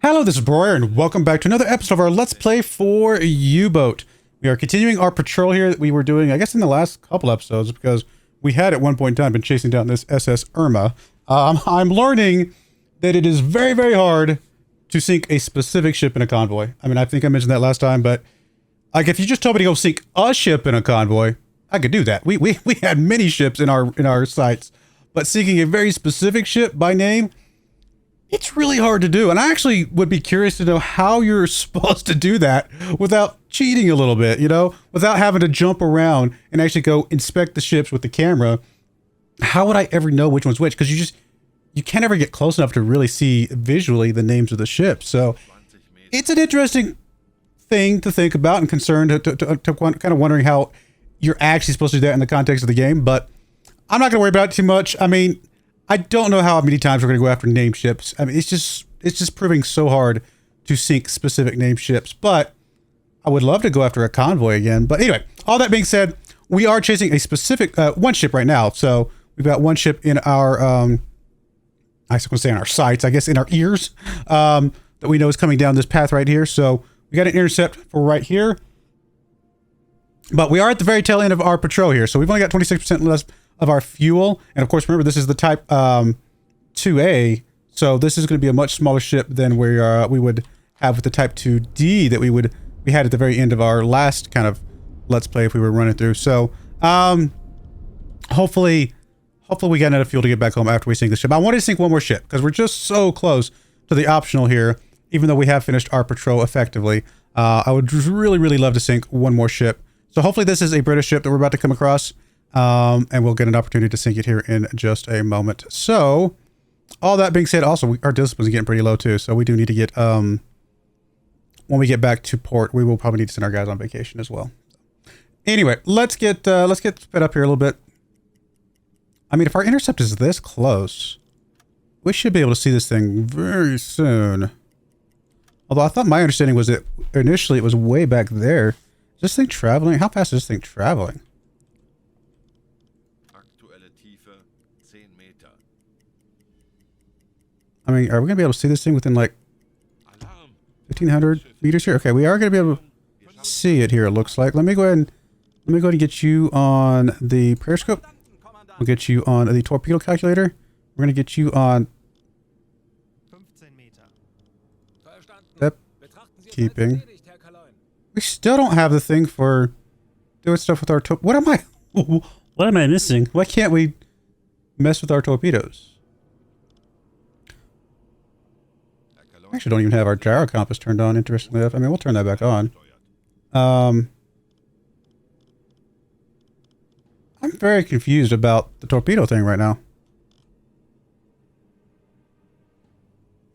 Hello, this is Broyar, and welcome back to another episode of our Let's Play for U-Boat. We are continuing our patrol here that we were doing, I guess, in the last couple episodes, because we had at one point in time been chasing down this SS Irma. I'm learning that it is very, very hard to sink a specific ship in a convoy. I mean, I think I mentioned that last time, but like, if you just told me to go sink a ship in a convoy, I could do that. We had many ships in our sights, but sinking a very specific ship by name, it's really hard to do. And I actually would be curious to know how you're supposed to do that without cheating a little bit, you know, without having to jump around and actually go inspect the ships with the camera. How would I ever know which one's which? Because you can't ever get close enough to really see visually the names of the ships. So it's an interesting thing to think about and concerned to kind of wondering how you're actually supposed to do that in the context of the game. But I'm not going to worry about it too much. I mean, I don't know how many times we're going to go after named ships. I mean, it's just proving so hard to sink specific named ships. But I would love to go after a convoy again. But anyway, all that being said, we are chasing a specific one ship right now. So we've got one ship in our, I was going to say in our sights, I guess in our ears, that we know is coming down this path right here. So we got an intercept for right here. But we are at the very tail end of our patrol here. So we've only got 26% less of our fuel. And of course, remember, this is the type 2A. So this is going to be a much smaller ship than we would have with the type 2D that we had at the very end of our last kind of Let's Play if we were running through. So hopefully we got enough fuel to get back home after we sink the ship. I wanted to sink one more ship because we're just so close to the optional here, even though we have finished our patrol effectively. I would really, really love to sink one more ship. So hopefully this is a British ship that we're about to come across. And we'll get an opportunity to sink it here in just a moment. So, all that being said, also, our discipline's getting pretty low too. So we do need to get, when we get back to port, we will probably need to send our guys on vacation as well. Anyway, let's get sped up here a little bit. I mean, if our intercept is this close, we should be able to see this thing very soon. Although I thought my understanding was that initially it was way back there. Is this thing traveling? How fast is this thing traveling? I mean, are we going to be able to see this thing within like 1,500 meters here? Okay, we are going to be able to see it here, it looks like. Let me go ahead and get you on the periscope. We'll get you on the torpedo calculator. We're going to get you on step keeping. We still don't have the thing for doing stuff with our what am I missing? Why can't we mess with our torpedoes? I actually don't even have our gyro compass turned on, interestingly enough. I mean, we'll turn that back on. I'm very confused about the torpedo thing right now.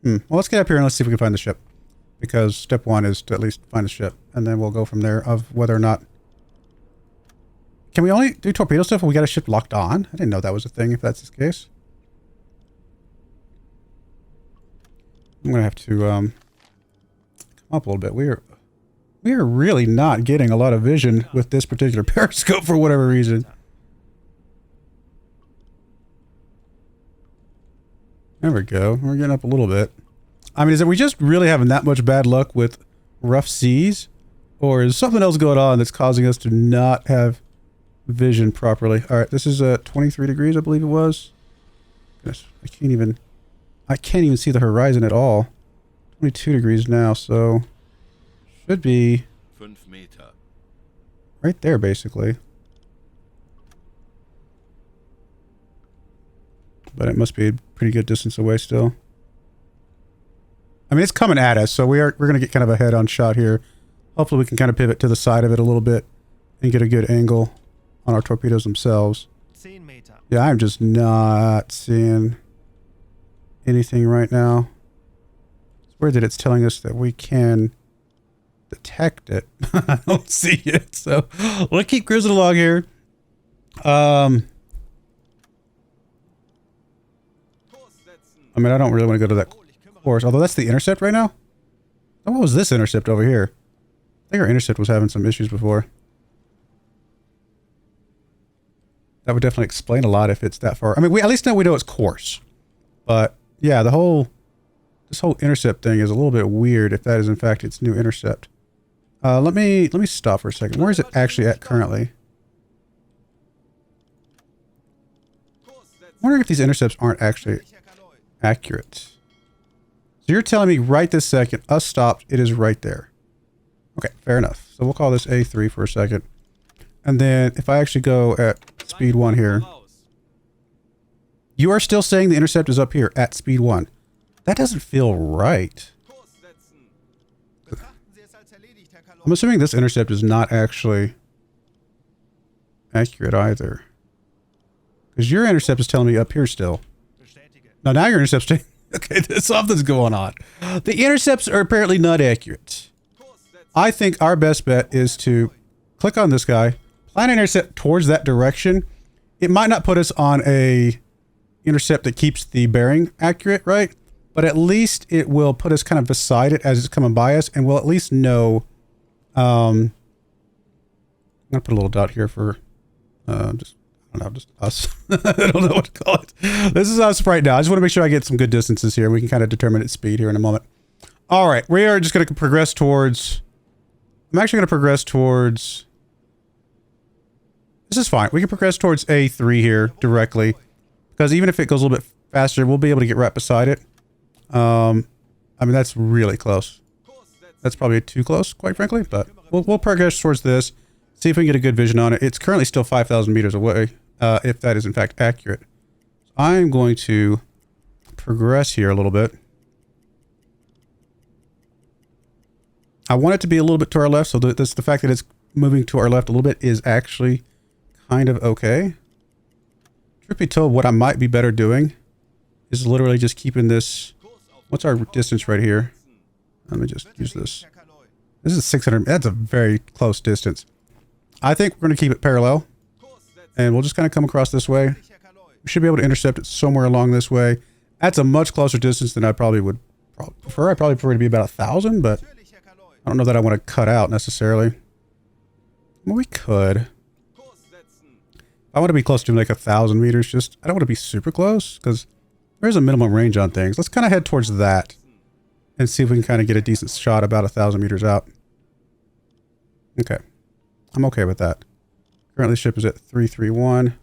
Well, let's get up here and let's see if we can find the ship. Because step one is to at least find the ship. And then we'll go from there of whether or not... Can we only do torpedo stuff when we got a ship locked on? I didn't know that was a thing, if that's the case. I'm gonna have to come up a little bit. We are really not getting a lot of vision with this particular periscope for whatever reason. There we go. We're getting up a little bit. I mean, is it we just really having that much bad luck with rough seas, or is something else going on that's causing us to not have vision properly? All right, this is 23 degrees, I believe it was. Goodness, I can't even see the horizon at all. 22 degrees now, so should be right there, basically. But it must be a pretty good distance away still. I mean, it's coming at us, so we're going to get kind of a head-on shot here. Hopefully we can kind of pivot to the side of it a little bit and get a good angle on our torpedoes themselves. Yeah, I'm just not seeing anything right now. It's weird that it's telling us that we can detect it. I don't see it, so we'll keep cruising along here. I mean, I don't really want to go to that course, although that's the intercept right now. Oh, what was this intercept over here? I think our intercept was having some issues before. That would definitely explain a lot if it's that far. I mean, we at least know it's course. But yeah, the whole This whole intercept thing is a little bit weird if that is in fact its new intercept. Let me stop for a second. Where is it actually at currently? I'm wondering if these intercepts aren't actually accurate. So you're telling me right this second, us stopped, it is right there. Okay, fair enough. So we'll call this A3 for a second. And then if I actually go at speed 1 here, you are still saying the intercept is up here at speed 1. That doesn't feel right. I'm assuming this intercept is not actually accurate either. Because your intercept is telling me up here still. Now your intercept's saying, okay, something's going on. The intercepts are apparently not accurate. I think our best bet is to click on this guy, plan an intercept towards that direction. It might not put us on a intercept that keeps the bearing accurate, right? But at least it will put us kind of beside it as it's coming by us, and we'll at least know. I'm gonna put a little dot here for just us. I don't know what to call it. This is us right now. I just want to make sure I get some good distances here. We can kind of determine its speed here in a moment. All right, we are just going to progress towards. I'm actually going to progress towards. This is fine. We can progress towards A3 here directly, because even if it goes a little bit faster, we'll be able to get right beside it. I mean, that's really close. That's probably too close, quite frankly, but we'll progress towards this. See if we can get a good vision on it. It's currently still 5,000 meters away, if that is in fact accurate. So I'm going to progress here a little bit. I want it to be a little bit to our left, so the fact that it's moving to our left a little bit is actually kind of okay. Truth be told, what I might be better doing is literally just keeping this. What's our distance right here? Let me just use this. This is 600. That's a very close distance. I think we're going to keep it parallel. And we'll just kind of come across this way. We should be able to intercept it somewhere along this way. That's a much closer distance than I probably would prefer. I probably prefer it to be about 1,000, but I don't know that I want to cut out necessarily. Well, we could. I want to be close to like 1,000 meters. Just, I don't want to be super close because there's a minimum range on things. Let's kind of head towards that and see if we can kind of get a decent shot about 1,000 meters out. Okay. I'm okay with that. Currently, the ship is at 331.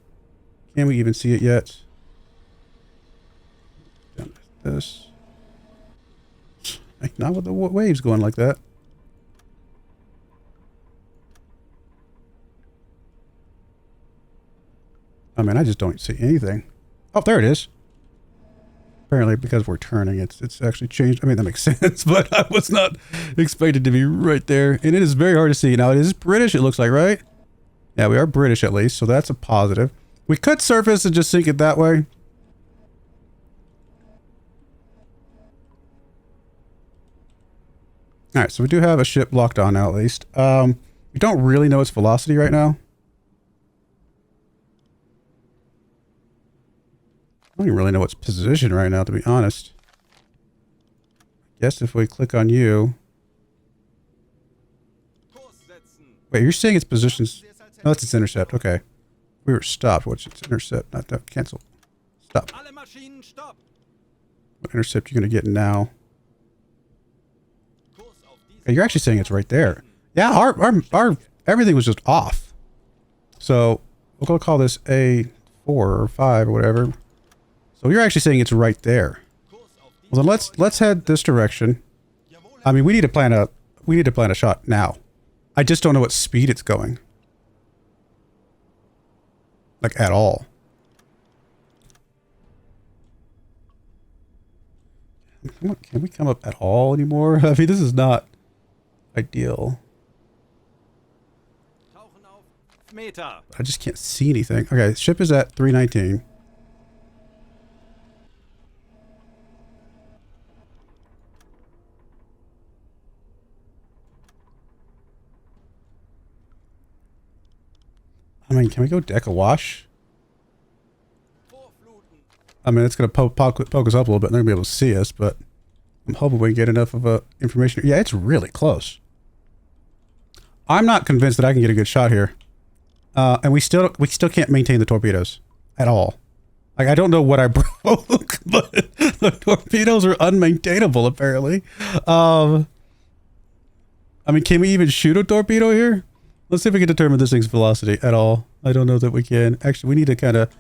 Can we even see it yet? Down to this. Not with the waves going like that. I mean, I just don't see anything. Oh, there it is. Apparently, because we're turning, it's actually changed. I mean, that makes sense, but I was not expected to be right there. And it is very hard to see. Now, it is British, it looks like, right? Yeah, we are British at least, so that's a positive. We could surface and just sink it that way. All right, so we do have a ship locked on now, at least. We don't really know its velocity right now. I don't even really know its position right now, to be honest. I guess if we click on you... Wait, you're saying its positions... No, that's its intercept. Okay. We were stopped. What's its intercept? Not that. Cancel. Stop. What intercept are you going to get now? Okay, you're actually saying it's right there. Yeah, our everything was just off. So, we're going to call this A4 or 5 or whatever. So you're actually saying it's right there. Well, then let's head this direction. I mean, we need to plan a shot now. I just don't know what speed it's going. Like at all. Can we come up at all anymore? I mean, this is not ideal. I just can't see anything. Okay, ship is at 319. I mean, can we go deck awash? I mean, it's going to poke us up a little bit. They're going to be able to see us, but I'm hoping we can get enough of information. Yeah, it's really close. I'm not convinced that I can get a good shot here. And we still can't maintain the torpedoes at all. Like, I don't know what I broke, but the torpedoes are unmaintainable, apparently. I mean, can we even shoot a torpedo here? Let's see if we can determine this thing's velocity at all. I don't know that we can. Actually, we need to kind of...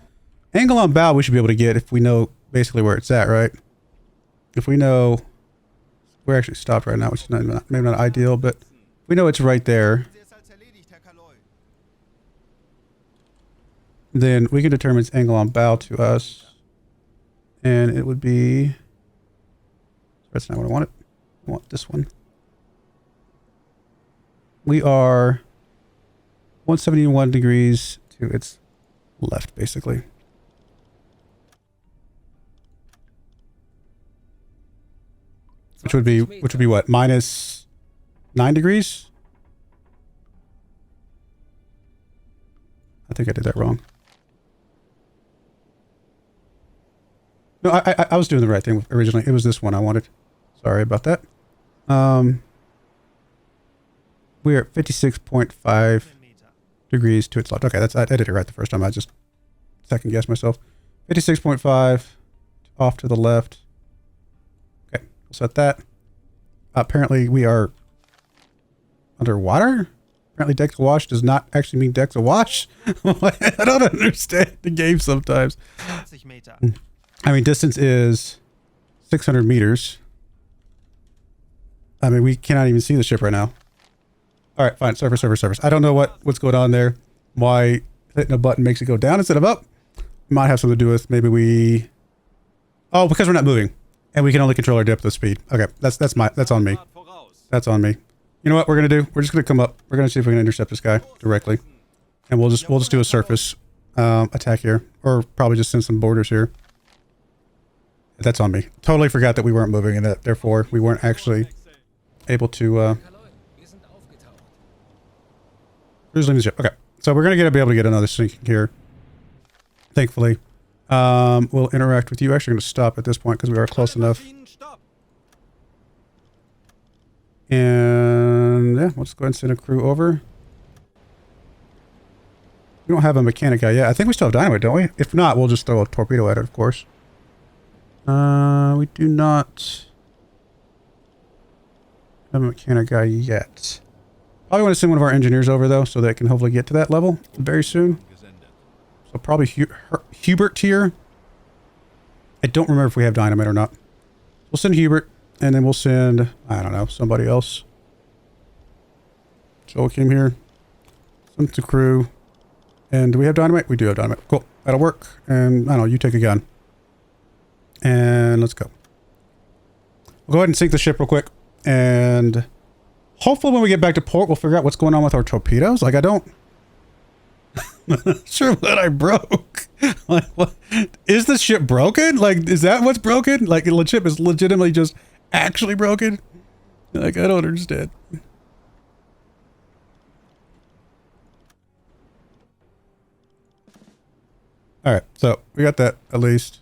Angle on bow we should be able to get if we know basically where it's at, right? If we know... We're actually stopped right now, which is maybe not ideal, but we know it's right there. Then we can determine its angle on bow to us. And it would be... That's not what I wanted. I want this one. We are 171 degrees to its left, basically. Which would be what? Minus 9 degrees? I think I did that wrong. No, I was doing the right thing originally. It was this one I wanted. Sorry about that. We're at 56.5 degrees to its left. Okay, I did it right the first time. I just second guessed myself. 56.5 off to the left. Okay, we'll set that. Apparently we are underwater? Apparently decks awash does not actually mean decks awash. I don't understand the game sometimes. I mean, distance is 600 meters. I mean, we cannot even see the ship right now. All right, fine. Surface. I don't know what's going on there. Why hitting a button makes it go down instead of up. Might have something to do with maybe we... Oh, because we're not moving. And we can only control our depth of speed. Okay, that's on me. That's on me. You know what we're going to do? We're just going to come up. We're going to see if we can intercept this guy directly. And we'll just do a surface attack here. Or probably just send some boarders here. That's on me. Totally forgot that we weren't moving and that therefore we weren't actually able to cruise leaving the ship. Okay. So we're gonna be able to get another sinking here. Thankfully. We'll interact with you. Actually gonna stop at this point because we are close enough. And yeah, let's go ahead and send a crew over. We don't have a mechanic guy yet. I think we still have dynamite, don't we? If not, we'll just throw a torpedo at it, of course. We do not have a mechanic guy yet. Probably want to send one of our engineers over, though, so that it can hopefully get to that level very soon. So probably Hubert here. I don't remember if we have dynamite or not. We'll send Hubert, and then we'll send, I don't know, somebody else. Joachim here. Send the crew. And do we have dynamite? We do have dynamite. Cool. That'll work. And, I don't know, you take a gun. And let's go. We'll go ahead and sink the ship real quick. And hopefully when we get back to port, we'll figure out what's going on with our torpedoes. Like, I don't... I'm not sure what I broke. Like, what? Is the ship broken? Like, is that what's broken? Like, the ship is legitimately just actually broken? Like, I don't understand. Alright, so we got that at least.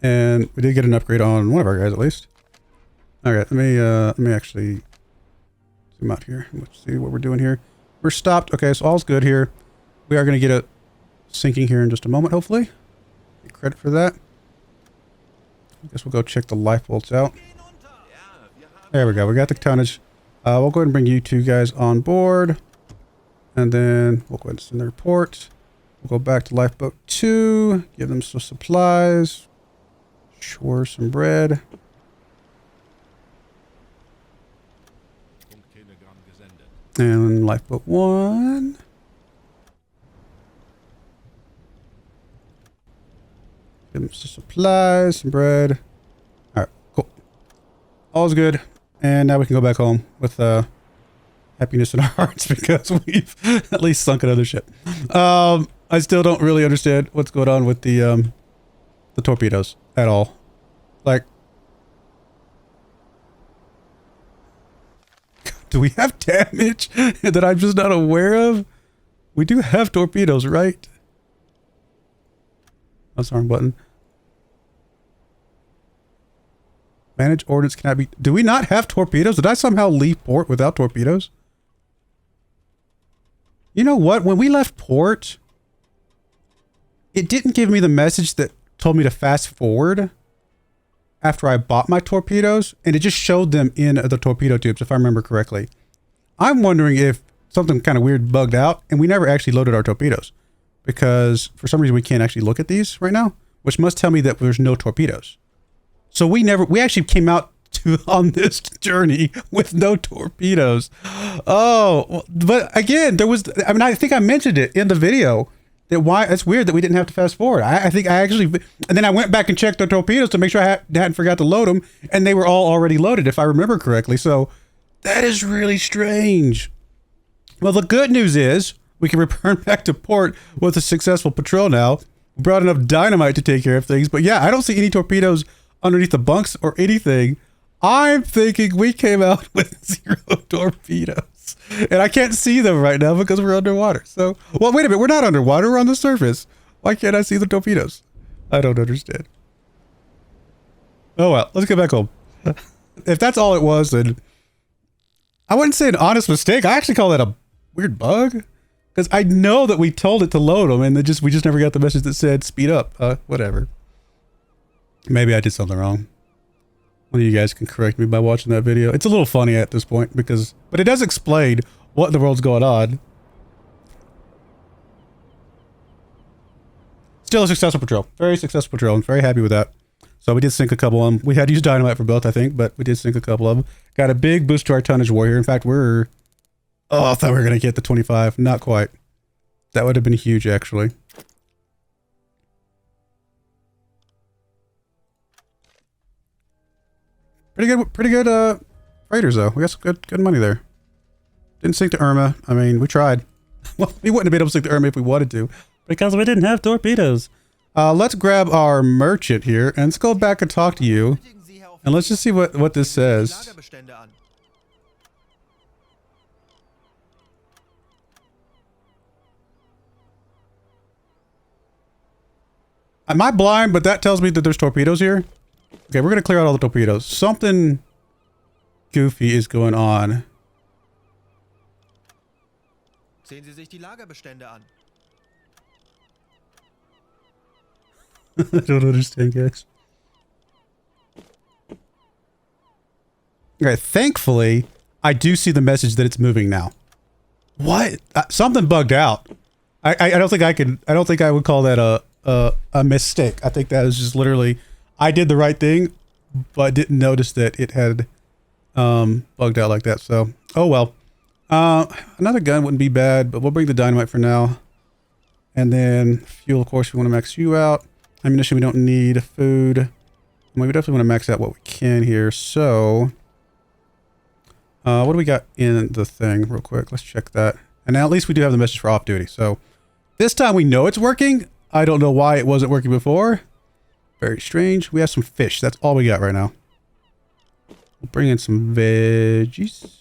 And we did get an upgrade on one of our guys at least. Alright, let me actually zoom out here. Let's see what we're doing here. We're stopped. Okay, so all's good here. We are going to get a sinking here in just a moment, hopefully. Get credit for that. I guess we'll go check the lifeboats out. There we go. We got the tonnage. We'll go ahead and bring you two guys on board. And then we'll go ahead and send the report. We'll go back to lifeboat 2. Give them some supplies. Sure, some bread. And lifeboat 1. Give them some supplies, some bread. Alright, cool. All's good. And now we can go back home with happiness in our hearts because we've at least sunk another ship. I still don't really understand what's going on with the torpedoes at all. Like, do we have damage that I'm just not aware of? We do have torpedoes, right? That's the wrong button. Manage ordnance cannot be... Do we not have torpedoes? Did I somehow leave port without torpedoes? You know what? When we left port... it didn't give me the message that told me to fast forward after I bought my torpedoes, and it just showed them in the torpedo tubes, if I remember correctly. I'm wondering if something kind of weird bugged out, and we never actually loaded our torpedoes, because for some reason we can't actually look at these right now, which must tell me that there's no torpedoes. So we actually came out on this journey with no torpedoes. Oh, but again, I think I mentioned it in the video that it's weird that we didn't have to fast forward. I think I actually, and then I went back and checked the torpedoes to make sure I hadn't forgot to load them, and they were all already loaded, if I remember correctly. So that is really strange. Well, the good news is we can return back to port with a successful patrol now. We brought enough dynamite to take care of things, but yeah, I don't see any torpedoes underneath the bunks or anything. I'm thinking we came out with 0 torpedoes, and I can't see them right now because we're underwater. So, well, wait a minute, we're not underwater, we're on the surface. Why can't I see the torpedoes? I don't understand. Oh well, let's get back home. If that's all it was, then I wouldn't say an honest mistake. I actually call that a weird bug, because I know that we told it to load them, and we just never got the message that said speed up. Whatever. Maybe I did something wrong. One of you guys can correct me by watching that video. It's a little funny at this point, but it does explain what in the world's going on. Still a successful patrol. Very successful patrol. I'm very happy with that. So we did sink a couple of them. We had to use dynamite for both, I think, but we did sink a couple of them. Got a big boost to our tonnage war here. In fact, oh, I thought we were going to get the 25. Not quite. That would have been huge, actually. Pretty good freighters though. We got some good money there. Didn't sink the Irma. I mean, we tried. Well, we wouldn't have been able to sink the Irma if we wanted to, because we didn't have torpedoes. Let's grab our merchant here and let's go back and talk to you, and let's just see what this says. Am I blind? But that tells me that there's torpedoes here. Okay, we're going to clear out all the torpedoes. Something goofy is going on. Sehen Sie sich die Lagerbestände an. I don't understand, guys. Okay, thankfully, I do see the message that it's moving now. What? Something bugged out. I don't think I would call that a mistake. I think that is just literally, I did the right thing, but didn't notice that it had bugged out like that. So, oh well. Another gun wouldn't be bad, but we'll bring the dynamite for now. And then fuel, of course, we want to max you out. Ammunition, we don't need. Food. I mean, we definitely want to max out what we can here. So, what do we got in the thing real quick? Let's check that. And now at least we do have the message for off duty. So this time we know it's working. I don't know why it wasn't working before. Very strange. We have some fish. That's all we got right now. We'll bring in some veggies.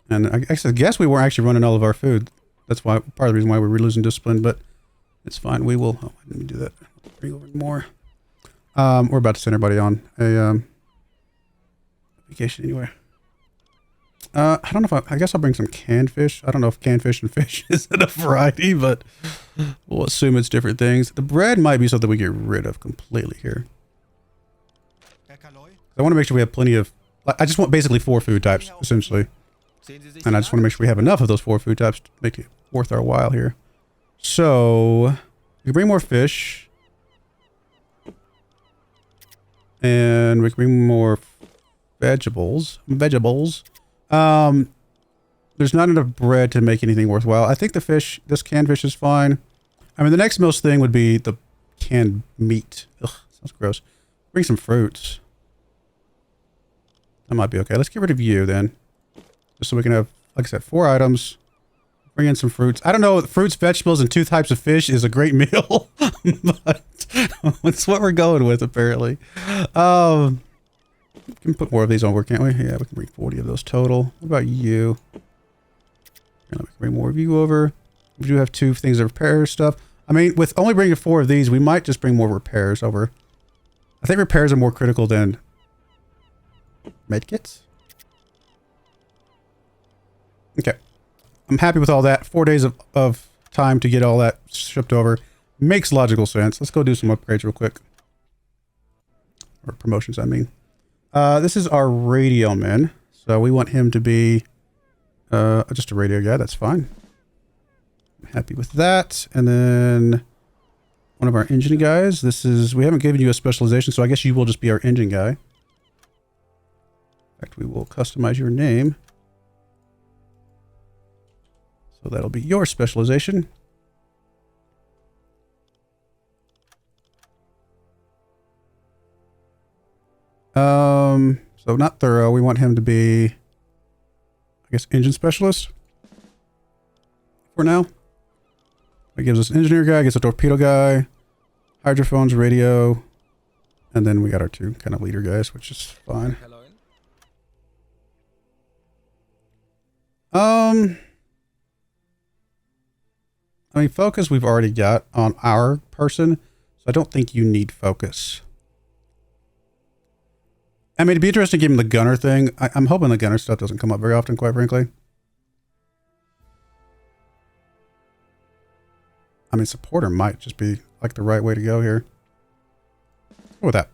And I guess we weren't actually running all of our food. That's why part of the reason why we were losing discipline, but it's fine. We will. Oh, let me do that. Bring over more. We're about to send everybody on a vacation anyway. I don't know if I guess I'll bring some canned fish. I don't know if canned fish and fish is a variety, but we'll assume it's different things. The bread might be something we get rid of completely here. I want to make sure we have plenty of. I just want basically 4 food types essentially. And I just want to make sure we have enough of those 4 food types to make it worth our while here. So, we can bring more fish. And we can bring more vegetables. There's not enough bread to make anything worthwhile. I think this canned fish is fine. I mean, the next most thing would be the canned meat. Ugh, sounds gross. Bring some fruits. That might be okay. Let's get rid of you then. Just so we can have, like I said, 4 items. Bring in some fruits. I don't know, fruits, vegetables, and 2 types of fish is a great meal. But it's what we're going with, apparently. We can put more of these on work, can't we? Yeah, we can bring 40 of those total. What about you? We can bring more of you over. We do have 2 things of repair stuff. I mean, with only bringing 4 of these, we might just bring more repairs over. I think repairs are more critical than medkits. Okay. I'm happy with all that. 4 days of time to get all that shipped over. Makes logical sense. Let's go do some upgrades real quick. Or promotions, I mean. This is our radio man. So we want him to be just a radio guy. That's fine. I'm happy with that. And then one of our engine guys. This is, we haven't given you a specialization, so I guess you will just be our engine guy. In fact, we will customize your name. So that'll be your specialization. So not thorough. We want him to be, I guess, engine specialist for now. That gives us an engineer guy, gets a torpedo guy, hydrophones, radio, and then we got our two kind of leader guys, which is fine. I mean, focus we've already got on our person, so I don't think you need focus. I mean, it'd be interesting to give him the gunner thing. I'm hoping the gunner stuff doesn't come up very often, quite frankly. I mean, supporter might just be like the right way to go here. Let's go with that.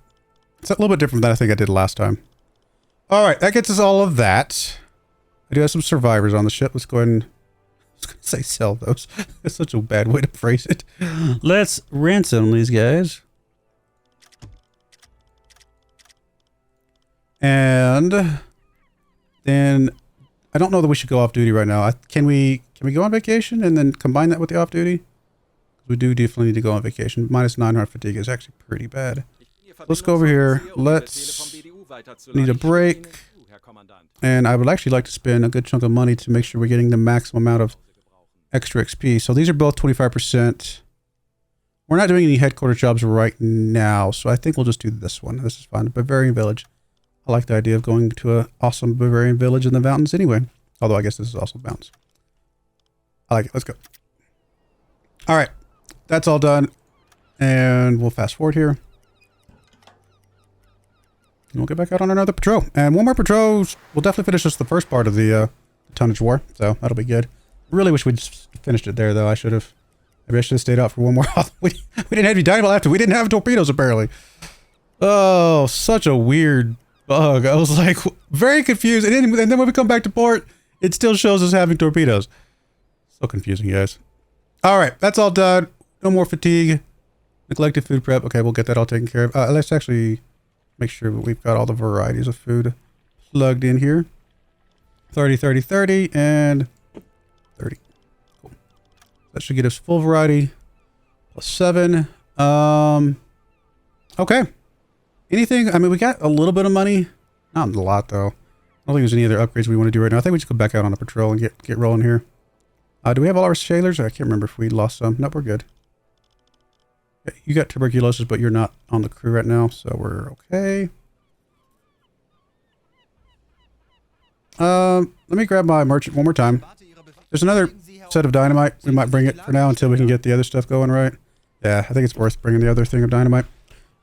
It's a little bit different than I think I did last time. All right, that gets us all of that. I do have some survivors on the ship. Let's go ahead and, I was going to say sell those. That's such a bad way to phrase it. Let's ransom these guys. And then I don't know that we should go off duty right now. Can we go on vacation and then combine that with the off duty? We do definitely need to go on vacation. Minus 900 fatigue is actually pretty bad. Let's go over here. Let's need a break. And I would actually like to spend a good chunk of money to make sure we're getting the maximum amount of extra XP. So these are both 25%. We're not doing any headquarters jobs right now, so I think we'll just do this one. This is fine. Bavarian Village. I like the idea of going to an awesome Bavarian village in the mountains anyway. Although I guess this is also mountains. I like it. Let's go. All right. That's all done. And we'll fast forward here. And we'll get back out on another patrol. And one more patrol. We'll definitely finish this the first part of the tonnage war. So that'll be good. Really wish we'd just finished it there, though. Maybe I should have stayed out for one more. we didn't have any dynamite after. We didn't have torpedoes, apparently. Oh, such a weird bug. I was like very confused. And then when we come back to port, it still shows us having torpedoes. So confusing, guys. All right. That's all done. No more fatigue. Neglected food prep. Okay, we'll get that all taken care of. Let's actually make sure that we've got all the varieties of food plugged in here. 30, 30, 30, and 30. Cool. That should get us full variety. Plus 7. Okay. Anything? I mean, we got a little bit of money. Not a lot, though. I don't think there's any other upgrades we want to do right now. I think we just go back out on a patrol and get rolling here. Do we have all our sailors? I can't remember if we lost some. Nope, we're good. You got tuberculosis, but you're not on the crew right now, so we're okay. Let me grab my merchant one more time. There's another set of dynamite. We might bring it for now until we can get the other stuff going right. Yeah, I think it's worth bringing the other thing of dynamite.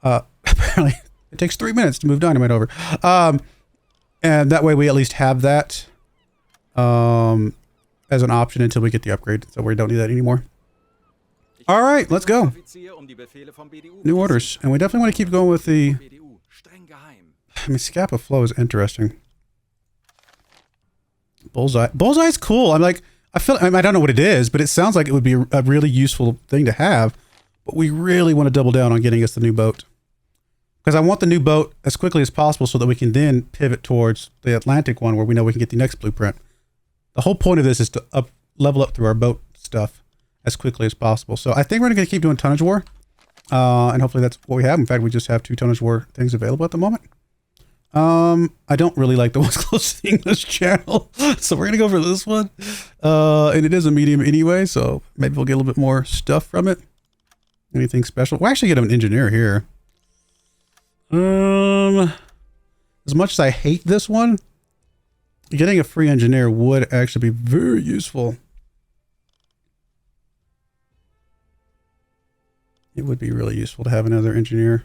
Apparently, it takes 3 minutes to move dynamite over. And that way we at least have that as an option until we get the upgrade, so we don't need that anymore. All right, let's go. New orders. And we definitely want to keep going with the... I mean, Scapa Flow is interesting. Bullseye. Bullseye's cool. I'm like, I mean, I don't know what it is, but it sounds like it would be a really useful thing to have. But we really want to double down on getting us the new boat. Because I want the new boat as quickly as possible so that we can then pivot towards the Atlantic one where we know we can get the next blueprint. The whole point of this is to level up through our boat stuff as quickly as possible. So I think we're going to keep doing tonnage war. And hopefully that's what we have. In fact, we just have 2 tonnage war things available at the moment. I don't really like the ones close to the English Channel. So we're going to go for this one. And it is a medium anyway, so maybe we'll get a little bit more stuff from it. Anything special? We'll actually get an engineer here. As much as I hate this one, getting a free engineer would actually be very useful. It would be really useful to have another engineer.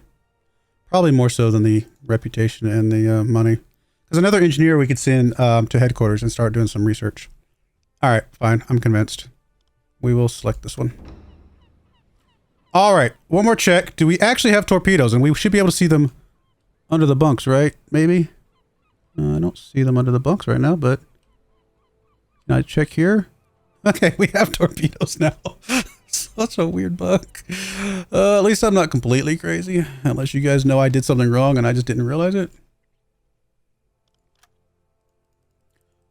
Probably more so than the reputation and the money. Because another engineer we could send to headquarters and start doing some research. All right, fine. I'm convinced. We will select this one. All right, one more check. Do we actually have torpedoes? And we should be able to see them under the bunks, right? Maybe? I don't see them under the bunks right now, but can I check here? Okay, we have torpedoes now. Such a weird bug. At least I'm not completely crazy, unless you guys know I did something wrong and I just didn't realize it.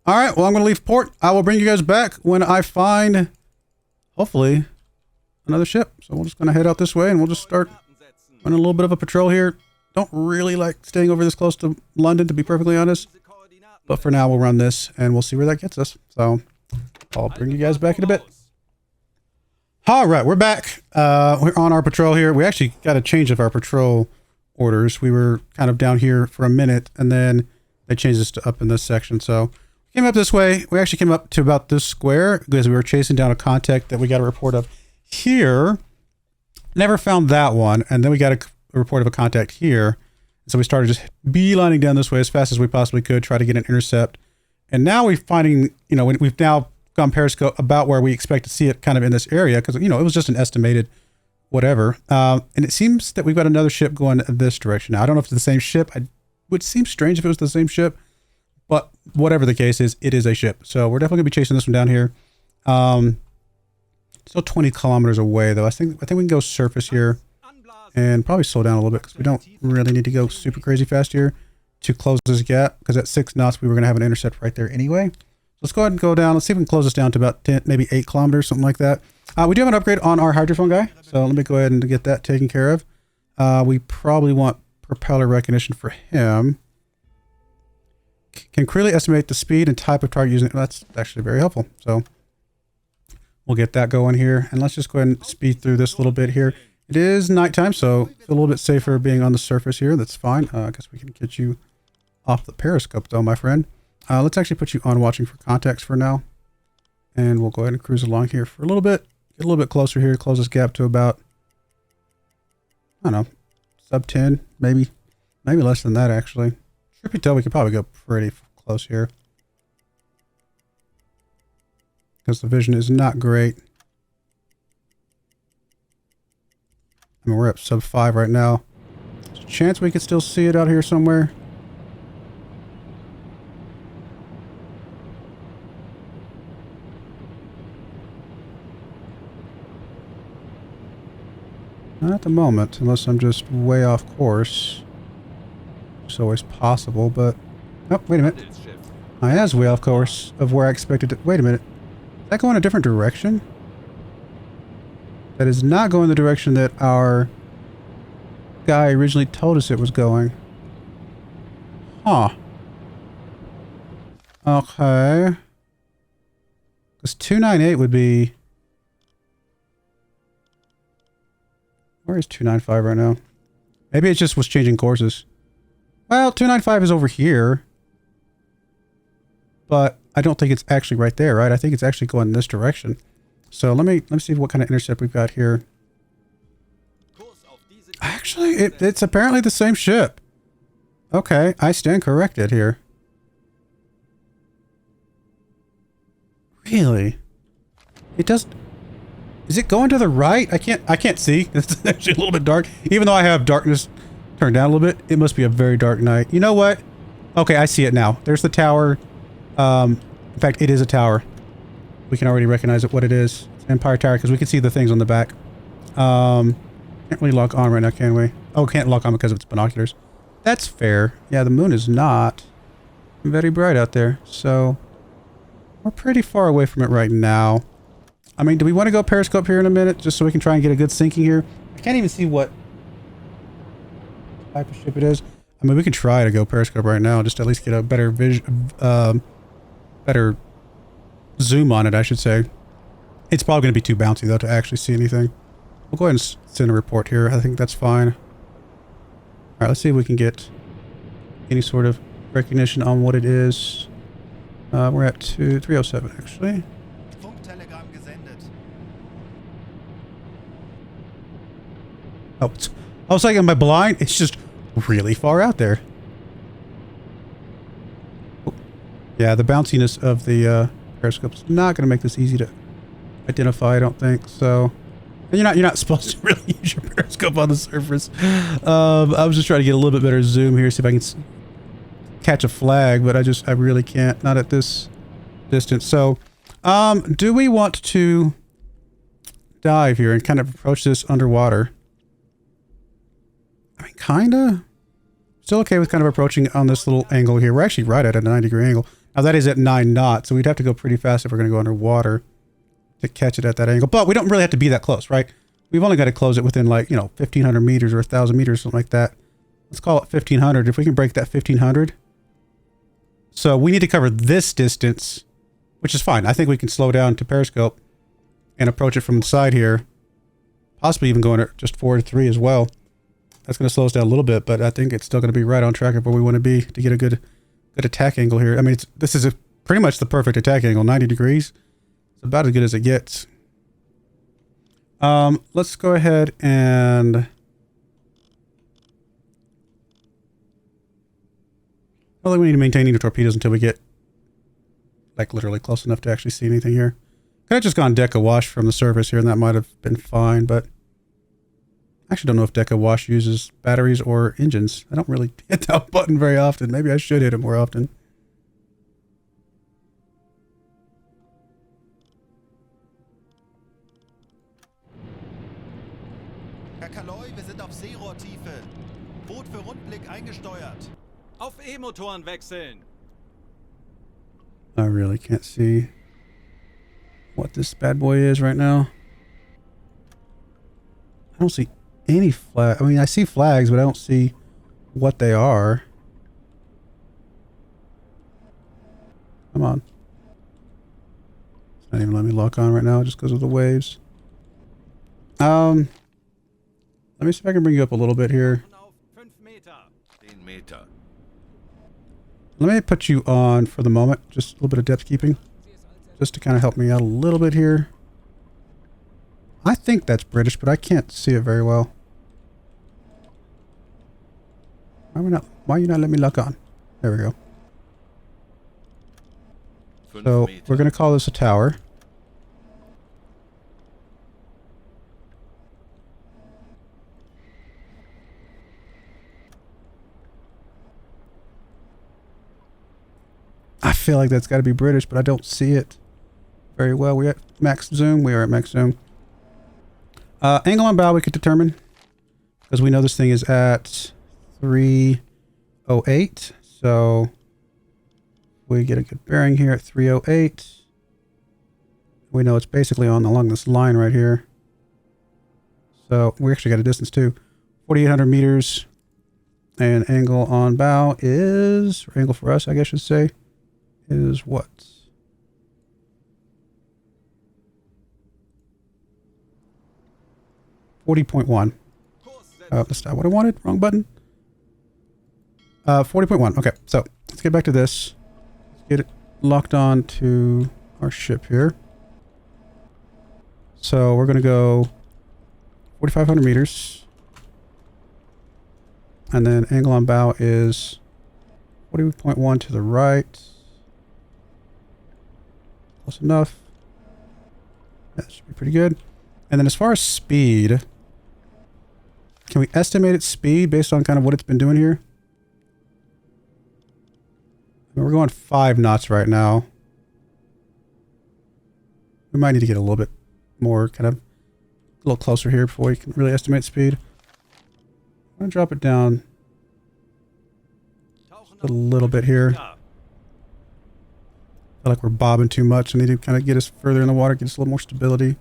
All right, well, I'm going to leave port. I will bring you guys back when I find, hopefully, another ship. So we're just going to head out this way and we'll just start running a little bit of a patrol here. Don't really like staying over this close to London, to be perfectly honest. But for now, we'll run this and we'll see where that gets us. So I'll bring you guys back in a bit. All right, we're back. We're on our patrol here. We actually got a change of our patrol orders. We were kind of down here for a minute and then they changed us to up in this section. So we came up this way. We actually came up to about this square because we were chasing down a contact that we got a report of here. Never found that one. And then we got a report of a contact here. So we started just beelining down this way as fast as we possibly could, try to get an intercept. And now we're finding, you know, we've now gone periscope about where we expect to see it kind of in this area because, you know, it was just an estimated whatever. And it seems that we've got another ship going this direction. Now, I don't know if it's the same ship. It would seem strange if it was the same ship, but whatever the case is, it is a ship. So we're definitely gonna be chasing this one down here. Still 20 kilometers away though. I think we can go surface here and probably slow down a little bit because we don't really need to go super crazy fast here to close this gap because at 6 knots we were going to have an intercept right there anyway. So let's go ahead and go down. Let's see if we can close this down to about 10, maybe 8 kilometers, something like that. We do have an upgrade on our hydrophone guy, so let me go ahead and get that taken care of. We probably want propeller recognition for him. Can clearly estimate the speed and type of target using it. That's actually very helpful. So we'll get that going here, and let's just go ahead and speed through this a little bit here. It is nighttime, so it's a little bit safer being on the surface here. That's fine. I guess we can get you off the periscope though, my friend. Let's actually put you on watching for contacts for now. And we'll go ahead and cruise along here for a little bit. Get a little bit closer here. Close this gap to about, I don't know, sub 10, maybe less than that actually. Truth be told, we could probably go pretty close here. Because the vision is not great. I mean, we're at sub 5 right now. There's a chance we could still see it out here somewhere. Not at the moment, unless I'm just way off course. It's always possible, but... Oh, wait a minute. I was way off course of where I expected it. Wait a minute. Is that going a different direction? That is not going the direction that our guy originally told us it was going. Huh. Okay. Because 298 would be... Where is 295 right now? Maybe it just was changing courses. Well, 295 is over here. But I don't think it's actually right there, right? I think it's actually going in this direction. So let me see what kind of intercept we've got here. Actually, it's apparently the same ship. Okay, I stand corrected here. Really? It does. Is it going to the right? I can't see. It's actually a little bit dark. Even though I have darkness turned down a little bit, it must be a very dark night. You know what? Okay, I see it now. There's the tower. In fact, it is a tower. We can already recognize it, what it is. It's an Empire Tower, because we can see the things on the back. Can't really lock on right now, can we? Oh, can't lock on because of its binoculars. That's fair. Yeah, the moon is not very bright out there, so we're pretty far away from it right now. I mean, do we want to go periscope here in a minute, just so we can try and get a good sinking here? I can't even see what type of ship it is. I mean, we can try to go periscope right now, just to at least get a better better zoom on it, I should say. It's probably going to be too bouncy, though, to actually see anything. We'll go ahead and send a report here. I think that's fine. All right, let's see if we can get any sort of recognition on what it is. We're at 307, actually. Oh, I was like, am I blind? It's just really far out there. Oh, yeah, the bounciness of the Periscope's not going to make this easy to identify, I don't think. So, and you're not supposed to really use your periscope on the surface. I was just trying to get a little bit better zoom here, see if I can catch a flag, but I really can't, not at this distance. So, do we want to dive here and kind of approach this underwater? I mean, kinda. Still okay with kind of approaching on this little angle here. We're actually right at a 90-degree angle. Now that is at 9 knots, so we'd have to go pretty fast if we're going to go underwater to catch it at that angle. But we don't really have to be that close, right? We've only got to close it within, like, 1,500 meters or 1,000 meters, something like that. Let's call it 1,500. If we can break that 1,500. So we need to cover this distance, which is fine. I think we can slow down to periscope and approach it from the side here. Possibly even going at just 4 to 3 as well. That's going to slow us down a little bit, but I think it's still going to be right on track of where we want to be to get a good attack angle here. I mean, this is pretty much the perfect attack angle, 90 degrees. It's about as good as it gets. Let's go ahead and... I don't think we need to maintain any torpedoes until we get, like, literally close enough to actually see anything here. Could have just gone Deca Wash from the surface here, and that might have been fine, but... I actually don't know if Deca Wash uses batteries or engines. I don't really hit that button very often. Maybe I should hit it more often. Herr Kaloi, wir sind auf Seerohrtiefe. Boot für Rundblick eingesteuert. Auf E-Motoren wechseln. I really can't see what this bad boy is right now. I don't see any flag. I mean, I see flags, but I don't see what they are. Come on. It's not even letting me lock on right now just because of the waves. Let me see if I can bring you up a little bit here. 5 Meter. 10 Meter. Let me put you on for the moment. Just a little bit of depth keeping. Just to kind of help me out a little bit here. I think that's British, but I can't see it very well. Why are you not letting me lock on? There we go. So we're going to call this a tower. I feel like that's got to be British, but I don't see it very well. We're at max zoom. We are at max zoom. Angle on bow we could determine because we know this thing is at 308. So we get a good bearing here at 308. We know it's basically along this line right here. So we actually got a distance too. 4,800 meters. And angle on bow is, or angle for us, I guess I should say, is what? $40.1. That's not what I wanted. Wrong button. 40.1. Okay, so let's get back to this. Let's get it locked on to our ship here. So we're going to go 4,500 meters. And then angle on bow is 40.1 to the right. Close enough. That should be pretty good. And then as far as speed, can we estimate its speed based on kind of what it's been doing here? We're going 5 knots right now. We might need to get a little bit more, kind of a little closer here before we can really estimate speed. I'm going to drop it down a little bit here. I feel like we're bobbing too much. I need to kind of get us further in the water, get us a little more stability.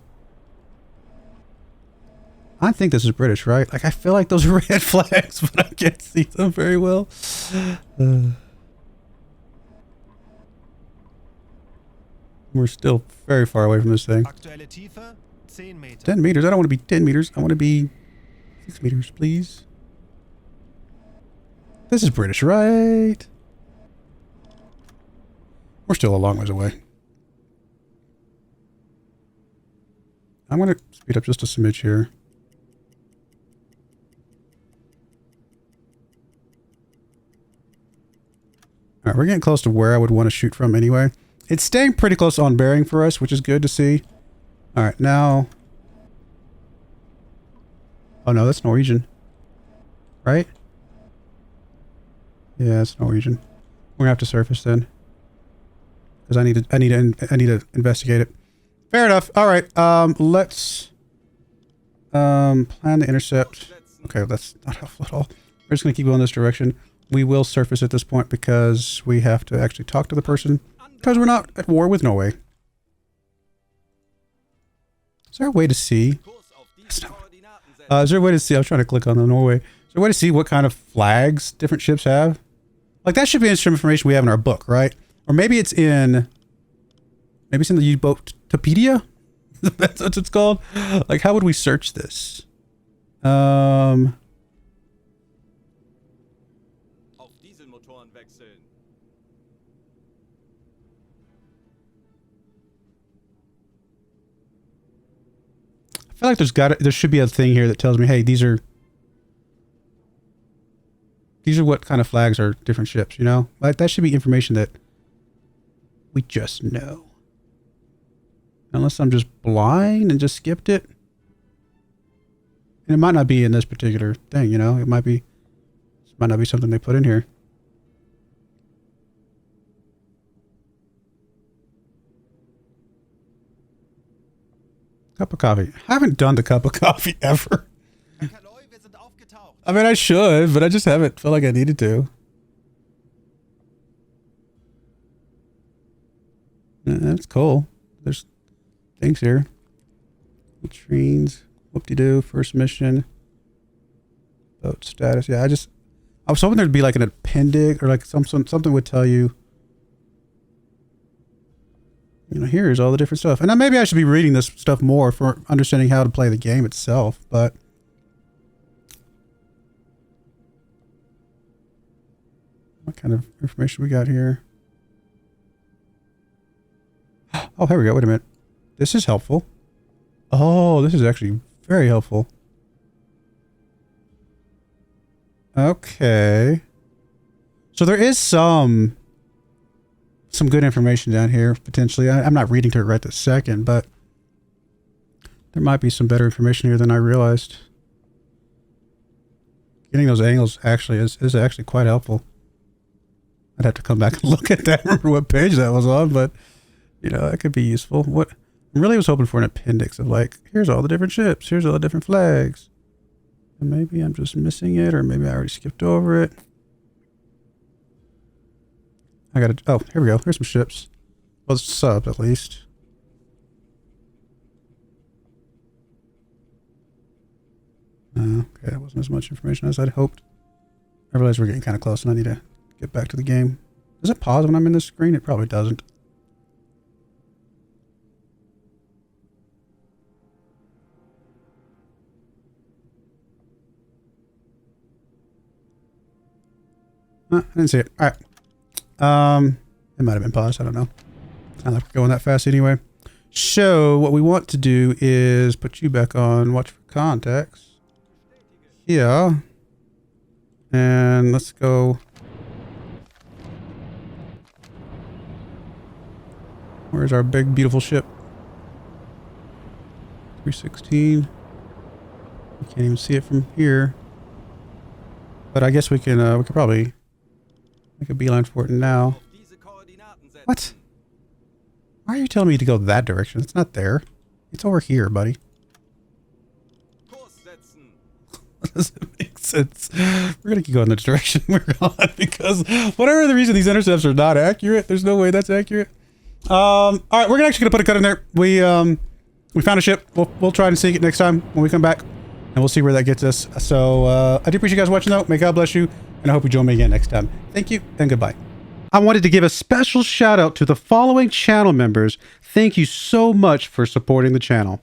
I think this is British, right? Like, I feel like those are red flags, but I can't see them very well. We're still very far away from this thing. Aktuelle Tiefe 10 Meter. 10 meters. I don't want to be 10 meters. I want to be 6 meters, please. This is British, right? We're still a long ways away. I'm going to speed up just a smidge here. Alright, we're getting close to where I would want to shoot from anyway. It's staying pretty close on bearing for us, which is good to see. All right, now. Oh no, that's Norwegian, right? Yeah, it's Norwegian. We're gonna have to surface then, because I need to investigate it. Fair enough. All right. Let's plan the intercept. Okay, that's not helpful at all. We're just gonna keep going this direction. We will surface at this point because we have to actually talk to the person because we're not at war with Norway. Is there a way to see? Is there a way to see? I was trying to click on the Norway. Is there a way to see what kind of flags different ships have? Like that should be some information we have in our book, right? Or maybe it's in the UBOAT-Pedia? That's what it's called. Like, how would we search this? Auf Dieselmotoren wechseln. I feel like there should be a thing here that tells me, hey, these are what kind of flags are different ships, you know? Like that should be information that we just know. Unless I'm just blind and just skipped it. And it might not be in this particular thing, you know? It might not be something they put in here. Cup of coffee. I haven't done the cup of coffee ever. I mean, I should, but I just haven't felt like I needed to. That's cool. There's things here. Latrines. Whoop-de-doo. First mission. Boat status. Yeah, I was hoping there'd be like an appendix or like something would tell you. You know, here's all the different stuff. And now maybe I should be reading this stuff more for understanding how to play the game itself, but what kind of information we got here? Oh, here we go. Wait a minute. This is helpful. Oh, this is actually very helpful. Okay. So there is some good information down here, potentially. I'm not reading to it right this second, but there might be some better information here than I realized. Getting those angles actually is actually quite helpful. I'd have to come back and look at that, remember what page that was on, but you know, that could be useful. What I really was hoping for an appendix of like, here's all the different ships, here's all the different flags. And maybe I'm just missing it, or maybe I already skipped over it. Oh, here we go. Here's some ships. Well, subs at least. Okay, that wasn't as much information as I'd hoped. I realize we're getting kind of close and I need to get back to the game. Does it pause when I'm in this screen? It probably doesn't. I didn't see it. All right. It might have been paused. I don't know. I like going that fast anyway. So what we want to do is put you back on watch for contacts. Yeah. And let's go. Where's our big, beautiful ship? 316. We can't even see it from here. But I guess we could probably make a beeline for it now. What? Why are you telling me to go that direction? It's not there. It's over here, buddy. That doesn't make sense. We're going to keep going this direction we're on because whatever the reason these intercepts are not accurate, there's no way that's accurate. All right, we're actually going to put a cut in there. We found a ship. We'll try and sink it next time when we come back, and we'll see where that gets us. So I do appreciate you guys watching, though. May God bless you, and I hope you join me again next time. Thank you, and goodbye. I wanted to give a special shout out to the following channel members. Thank you so much for supporting the channel.